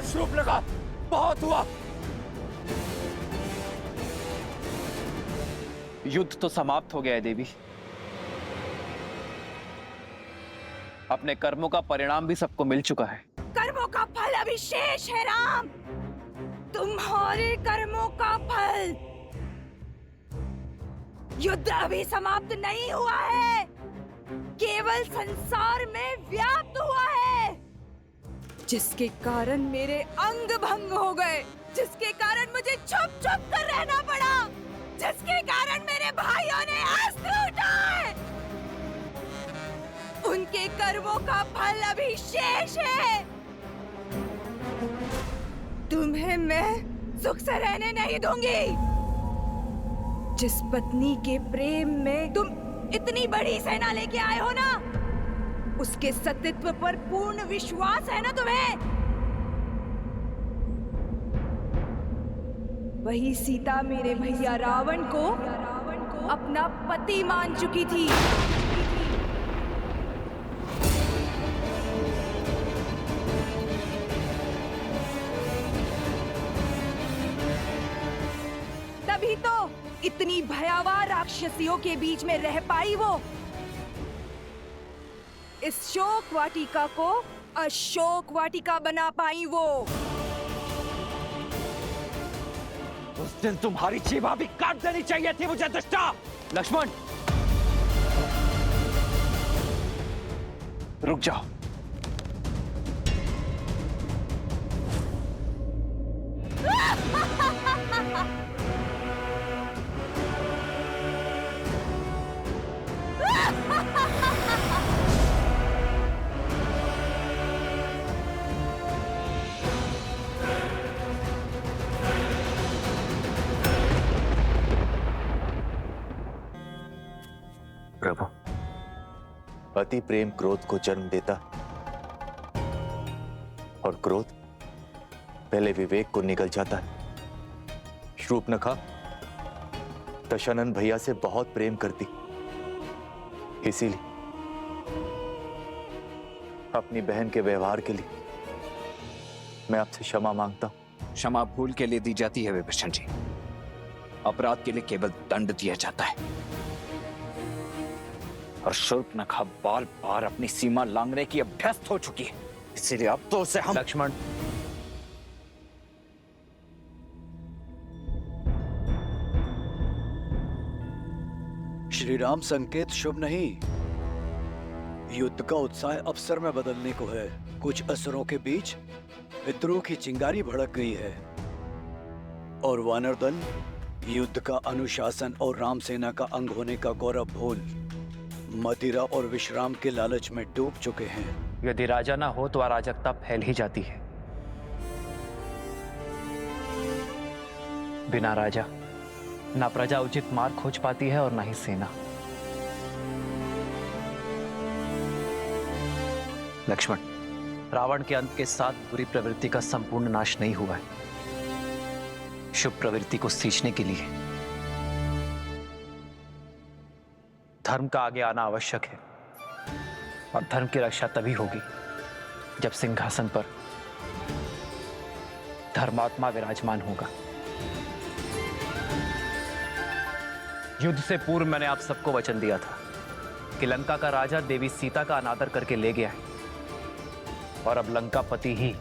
बहुत शूर्पणखा, बहुत हुआ। युद्ध तो समाप्त हो गया है देवी। अपने कर्मों का परिणाम भी सबको मिल चुका है। कर्मों का फल अभी शेष है राम, तुम्हारे कर्मों का फल। युद्ध अभी समाप्त नहीं हुआ है, केवल संसार में व्याप्त हुआ है, जिसके कारण मेरे अंग भंग हो गए, जिसके कारण मुझे छुप छुप कर रहना पड़ा, जिसके कारण मेरे भाइयों ने अस्त्र उठाए। उनके कर्मों का फल अभी शेष है। तुम्हें मैं सुख से रहने नहीं दूंगी। जिस पत्नी के प्रेम में तुम इतनी बड़ी सेना लेके आए हो ना, उसके सतीत्व पर पूर्ण विश्वास है ना तुम्हें? वही सीता मेरे भैया रावण को अपना पति मान चुकी थी। तभी तो इतनी भयावह राक्षसियों के बीच में रह पाई वो। इस शोक वाटिका को अशोक वाटिका बना पाई वो। उस दिन तुम्हारी जीवा भी काट देनी चाहिए थी मुझे दुष्टा। लक्ष्मण, रुक जाओ। प्रभु, अति प्रेम क्रोध को जन्म देता और क्रोध पहले विवेक को निगल जाता है। शूर्पणखा दशानन भैया से बहुत प्रेम करती, इसीलिए अपनी बहन के व्यवहार के लिए मैं आपसे क्षमा मांगता हूं। क्षमा भूल के लिए दी जाती है विभीषण जी, अपराध के लिए केवल दंड दिया जाता है। और शूर्पणखा बार बार अपनी सीमा लांघने की अभ्यस्त हो चुकी है, इसीलिए अब तो उसे हम। लक्ष्मण, श्री राम संकेत शुभ नहीं। युद्ध का उत्साह अवसर में बदलने को है। कुछ असुरों के बीच विद्रोह की चिंगारी भड़क गई है और वानर दल युद्ध का अनुशासन और राम सेना का अंग होने का गौरव भूल मदिरा और विश्राम के लालच में डूब चुके हैं। यदि राजा ना हो तो अराजकता फैल ही जाती है। बिना राजा ना प्रजा उचित मार्ग खोज पाती है और ना ही सेना। लक्ष्मण, रावण के अंत के साथ बुरी प्रवृत्ति का संपूर्ण नाश नहीं हुआ है। शुभ प्रवृत्ति को सींचने के लिए धर्म का आगे आना आवश्यक है, और धर्म की रक्षा तभी होगी जब सिंहासन पर धर्मात्मा विराजमान होगा। युद्ध से पूर्व मैंने आप सबको वचन दिया था कि लंका का राजा देवी सीता का अनादर करके ले गया है, और अब लंकापति ही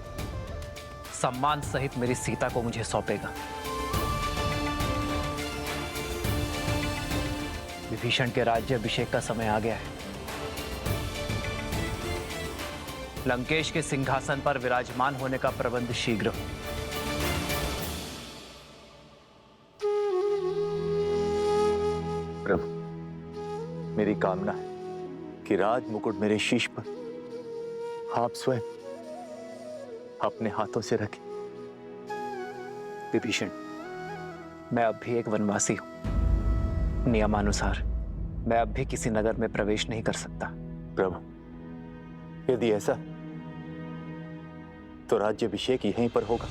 सम्मान सहित मेरी सीता को मुझे सौंपेगा। विभीषण के राज्य अभिषेक का समय आ गया है। लंकेश के सिंहासन पर विराजमान होने का प्रबंध शीघ्र हो। प्रभु, मेरी कामना है कि राज मुकुट मेरे शीश पर आप स्वयं अपने हाथों से रखें। विभीषण, मैं अब भी एक वनवासी हूं। नियमानुसार मैं अब भी किसी नगर में प्रवेश नहीं कर सकता। प्रभु, यदि ऐसा तो राज्याभिषेक यहीं पर होगा।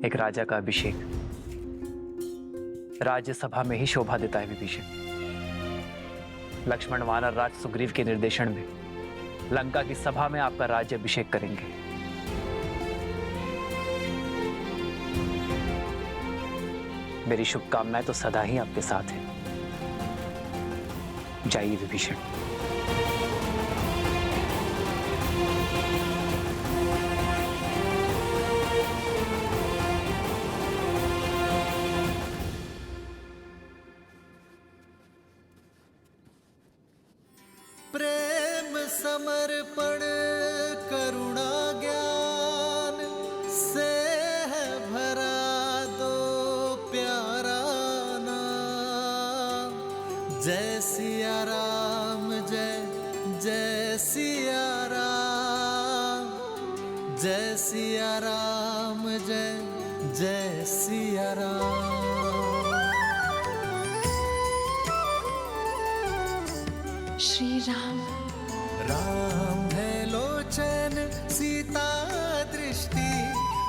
एक राजा का अभिषेक राज्यसभा में ही शोभा देता है विभीषण। लक्ष्मण वानर राज सुग्रीव के निर्देशन में लंका की सभा में आपका राज्याभिषेक करेंगे। मेरी शुभकामनाएं तो सदा ही आपके साथ हैं। जाइए विभीषण। प्रेम समर्पण करुणा ज्ञान से है भरा दो प्यारा नाम। जय सिया राम, जय जय सिया राम, जय सिया राम, जय जय सिया राम। श्री राम। राम है लोचन सीता दृष्टि,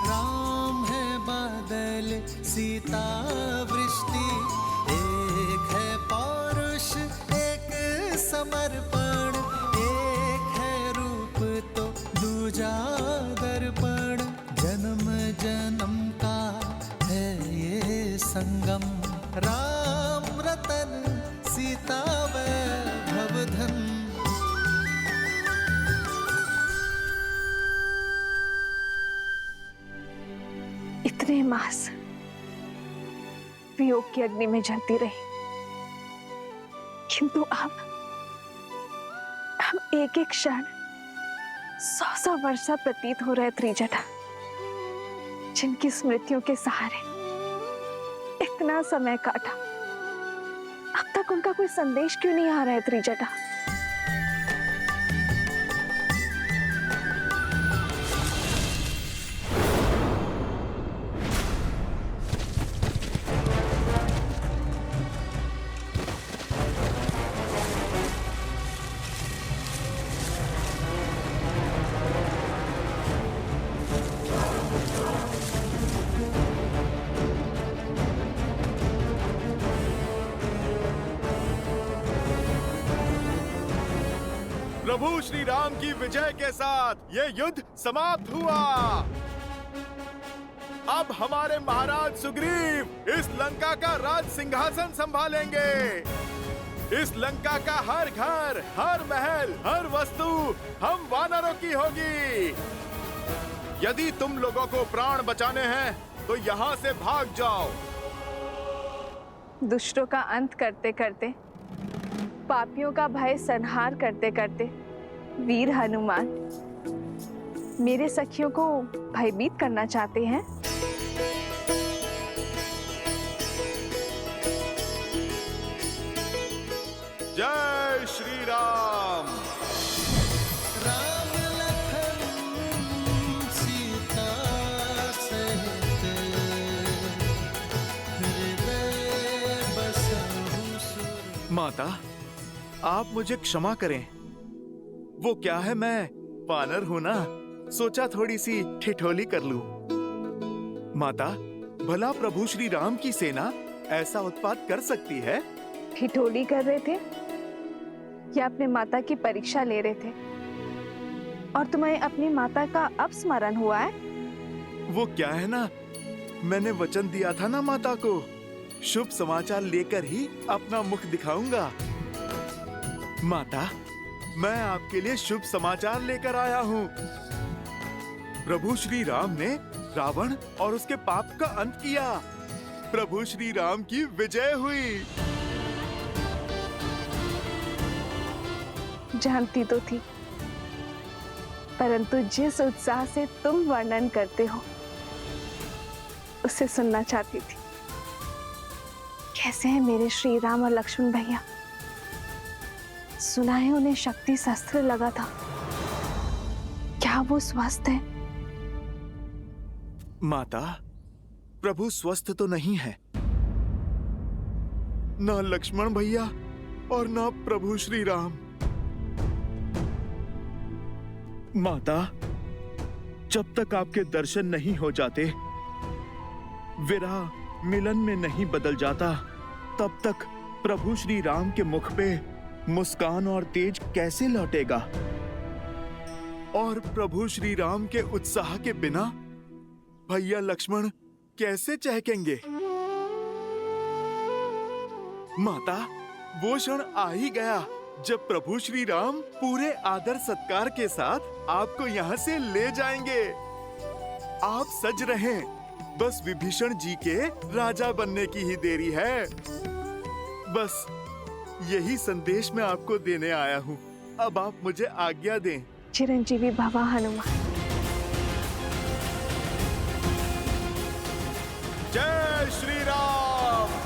राम है बादल सीता वृष्टि। एक है पौरुष एक समर्पण, एक है रूप तो दूजा दर्पण। जन्म जन्म का है ये संगम, राम रतन सीता वैभव धन। इतने मास वियोग की अग्नि में जलती रही, किंतु अब एक एक क्षण 100 वर्षा प्रतीत हो रहे त्रिजटा, जिनकी स्मृतियों के सहारे इतना समय काटा, अब तक उनका कोई संदेश क्यों नहीं आ रहा है त्रिजटा? प्रभु श्री राम की विजय के साथ ये युद्ध समाप्त हुआ। अब हमारे महाराज सुग्रीव इस लंका का राज सिंहासन संभालेंगे। इस लंका का हर घर, हर महल, हर वस्तु हम वानरों की होगी। यदि तुम लोगों को प्राण बचाने हैं तो यहाँ से भाग जाओ। दुष्टों का अंत करते करते, पापियों का भय संहार करते करते वीर हनुमान मेरे सखियों को भयभीत करना चाहते हैं। जय श्री राम। राम लखन सीता सहित हृदय बसहु सुर। माता, आप मुझे क्षमा करें। वो क्या है, मैं वानर हूं ना, सोचा थोड़ी सी ठिठोली कर लूं। माता, भला प्रभु श्री राम की सेना ऐसा उत्पात कर सकती है? ठिठोली कर रहे थे या अपने माता की परीक्षा ले रहे थे? और तुम्हें अपनी माता का अब स्मरण हुआ है? वो क्या है ना, मैंने वचन दिया था ना माता को, शुभ समाचार लेकर ही अपना मुख दिखाऊंगा। माता, मैं आपके लिए शुभ समाचार लेकर आया हूँ। प्रभु श्री राम ने रावण और उसके पाप का अंत किया। प्रभु श्री राम की विजय हुई। जानती तो थी, परंतु जिस उत्साह से तुम वर्णन करते हो उसे सुनना चाहती थी। कैसे हैं मेरे श्री राम और लक्ष्मण भैया? सुना है उन्हें शक्ति शस्त्र लगा था, क्या वो स्वस्थ है? माता, प्रभु स्वस्थ तो नहीं है। न लक्ष्मण भैया और न प्रभु श्री राम। माता, जब तक आपके दर्शन नहीं हो जाते, विरह मिलन में नहीं बदल जाता, तब तक प्रभु श्री राम के मुख पे मुस्कान और तेज कैसे लौटेगा? और प्रभु श्री राम के उत्साह के बिना भैया लक्ष्मण कैसे चहकेंगे? माता, वो क्षण आ ही गया जब प्रभु श्री राम पूरे आदर सत्कार के साथ आपको यहाँ से ले जाएंगे। आप सज रहें, बस विभीषण जी के राजा बनने की ही देरी है। बस यही संदेश मैं आपको देने आया हूँ। अब आप मुझे आज्ञा दें। चिरंजीवी भवा हनुमान। जय श्री राम।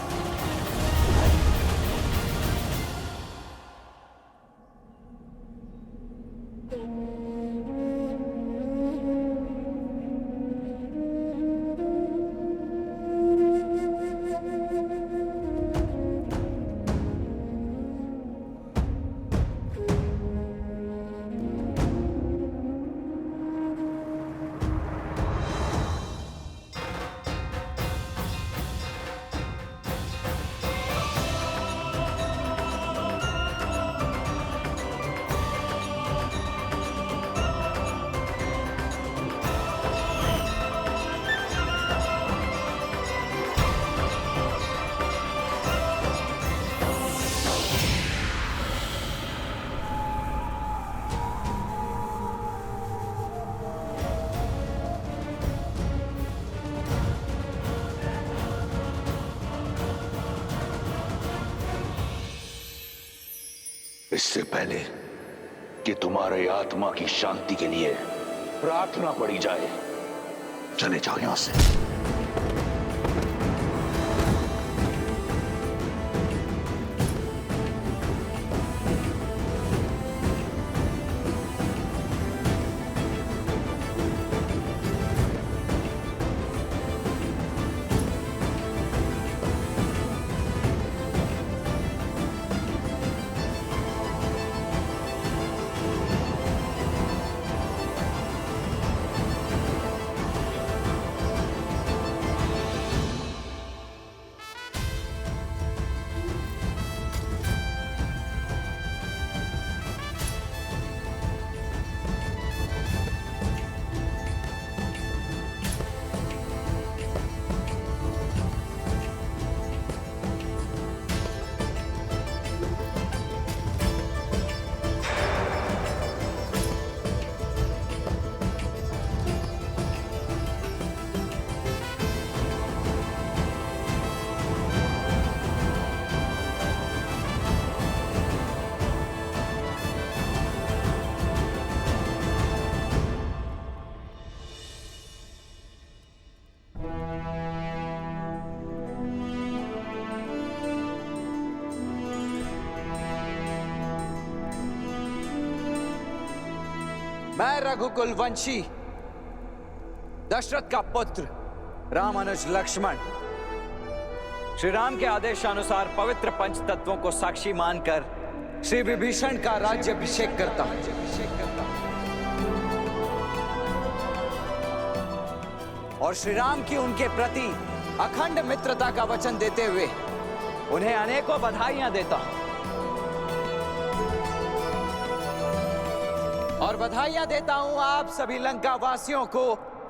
इससे पहले कि तुम्हारे आत्मा की शांति के लिए प्रार्थना पड़ी जाए, चले जाओ यहां से। मैं रघुकुल वंशी दशरथ का पुत्र रामानुज लक्ष्मण श्री राम के आदेशानुसार पवित्र पंच तत्वों को साक्षी मानकर श्री विभीषण का राज्याभिषेक करता हूं। और श्री राम की उनके प्रति अखंड मित्रता का वचन देते हुए उन्हें अनेकों बधाइयां देता हूं। और बधाइयां देता हूं आप सभी लंका वासियों को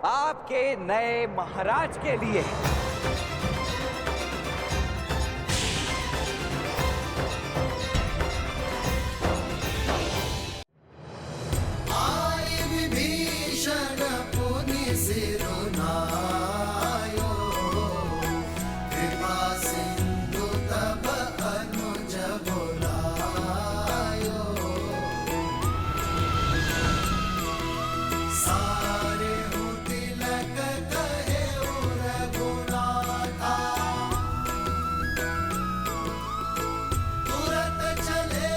आपके नए महाराज के लिए। आय विभीषण पुनि सिरुनायो, कृपा सिंधु तब अनुज बोलायो। सारे तिलक कहे रघुनाथा, तुरत चले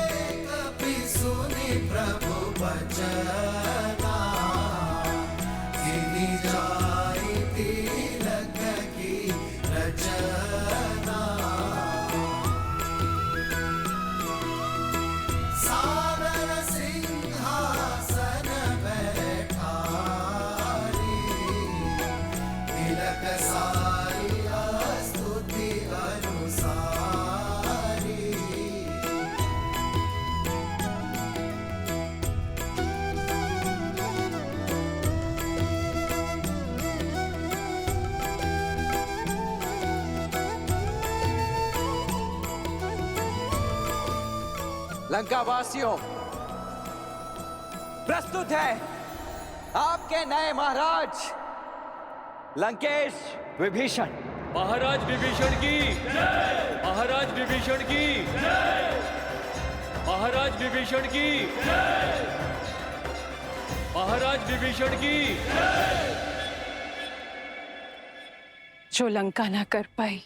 कपि सुनि प्रभु बचना। गिनी जाई तिलक की रचना। सादर सिंहासन बैठारी, तिलक साई स्तुति अनुसारी। लंका वासियों, प्रस्तुत है आपके नए महाराज लंकेश विभीषण। महाराज विभीषण की जय! महाराज विभीषण की जय! महाराज विभीषण की जय! महाराज विभीषण की जय! जो लंका ना कर पाई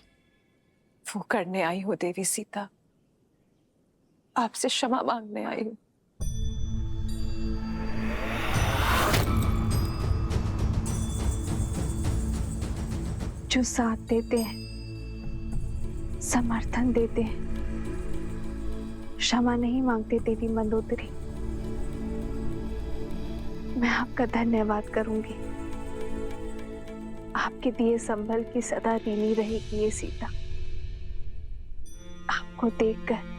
वो करने आई हो देवी सीता। आपसे क्षमा मांगने आई हूं। जो साथ देते हैं, समर्थन देते हैं, क्षमा नहीं मांगते देवी मंदोदरी। मैं आपका धन्यवाद करूंगी। आपके दिए संभल की सदा ऋणी रहेगी ये सीता। आपको देखकर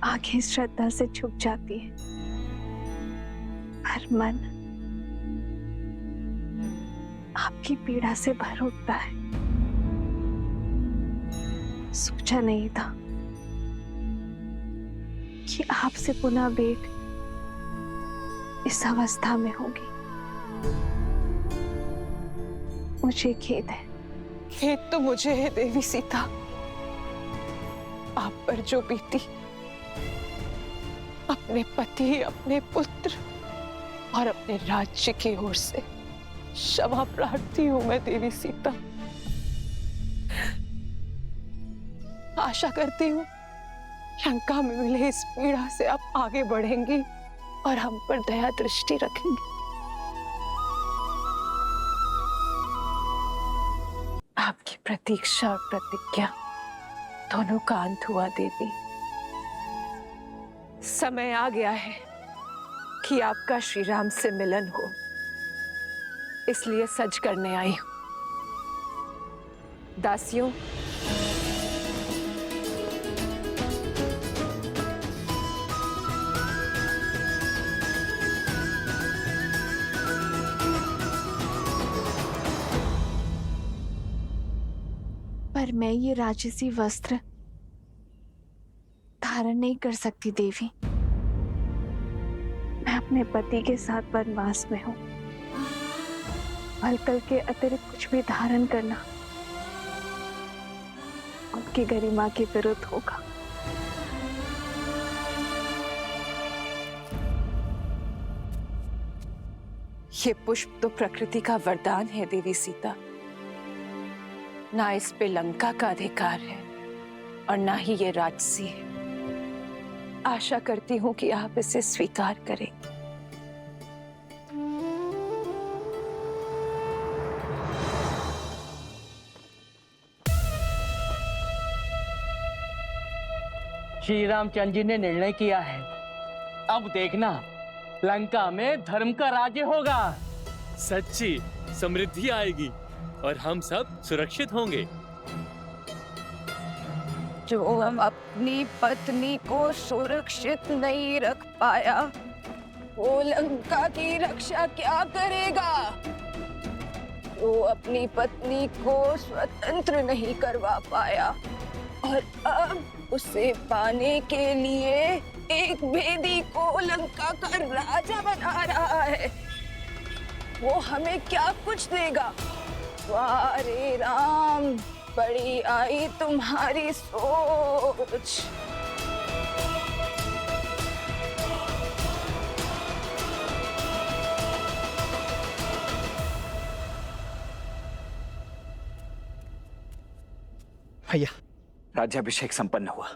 आंखें श्रद्धा से झुक जाती है, हर मन आपकी पीड़ा से भर उठता है। सोचा नहीं था कि आपसे पुनः भेंट इस अवस्था में होगी। मुझे खेद है। खेद तो मुझे है देवी सीता। आप पर जो बीती, अपने पति, अपने पुत्र और अपने राज्य की ओर से क्षमा प्रार्थी हूं मैं देवी सीता। आशा करती हूँ लंका में मिले इस पीड़ा से आप आगे बढ़ेंगी और हम पर दया दृष्टि रखेंगे। आपकी प्रतीक्षा और प्रतिज्ञा दोनों का अंत हुआ देवी। समय आ गया है कि आपका श्री राम से मिलन हो, इसलिए सज करने आई हूं। दासियों, पर मैं ये राजसी वस्त्र धारण नहीं कर सकती देवी। मैं अपने पति के साथ वनवास में हूं। अलकल के अतिरिक्त कुछ भी धारण करना उनकी गरिमा के विरुद्ध होगा। ये पुष्प तो प्रकृति का वरदान है देवी सीता। ना इस पे लंका का अधिकार है और ना ही ये राजसी है। आशा करती हूं कि आप इसे स्वीकार करें। श्री रामचंद्र जी ने निर्णय किया है, अब देखना लंका में धर्म का राज्य होगा। सच्ची समृद्धि आएगी और हम सब सुरक्षित होंगे। जो हम अपनी पत्नी को सुरक्षित नहीं रख पाया, वो लंका की रक्षा क्या करेगा? जो अपनी पत्नी को स्वतंत्र नहीं करवा पाया और अब उसे पाने के लिए एक भेदी को लंका का राजा बना रहा है, वो हमें क्या कुछ देगा? वाह रे राम, बड़ी आई तुम्हारी सोच। भैया, राज्याभिषेक संपन्न हुआ।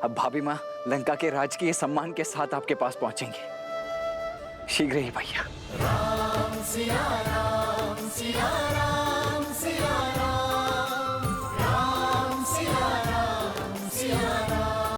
अब भाभी माँ लंका के राजकीय सम्मान के साथ आपके पास पहुंचेंगे। शीघ्र ही भैया। राम सिया राम सिया राम सिया राम।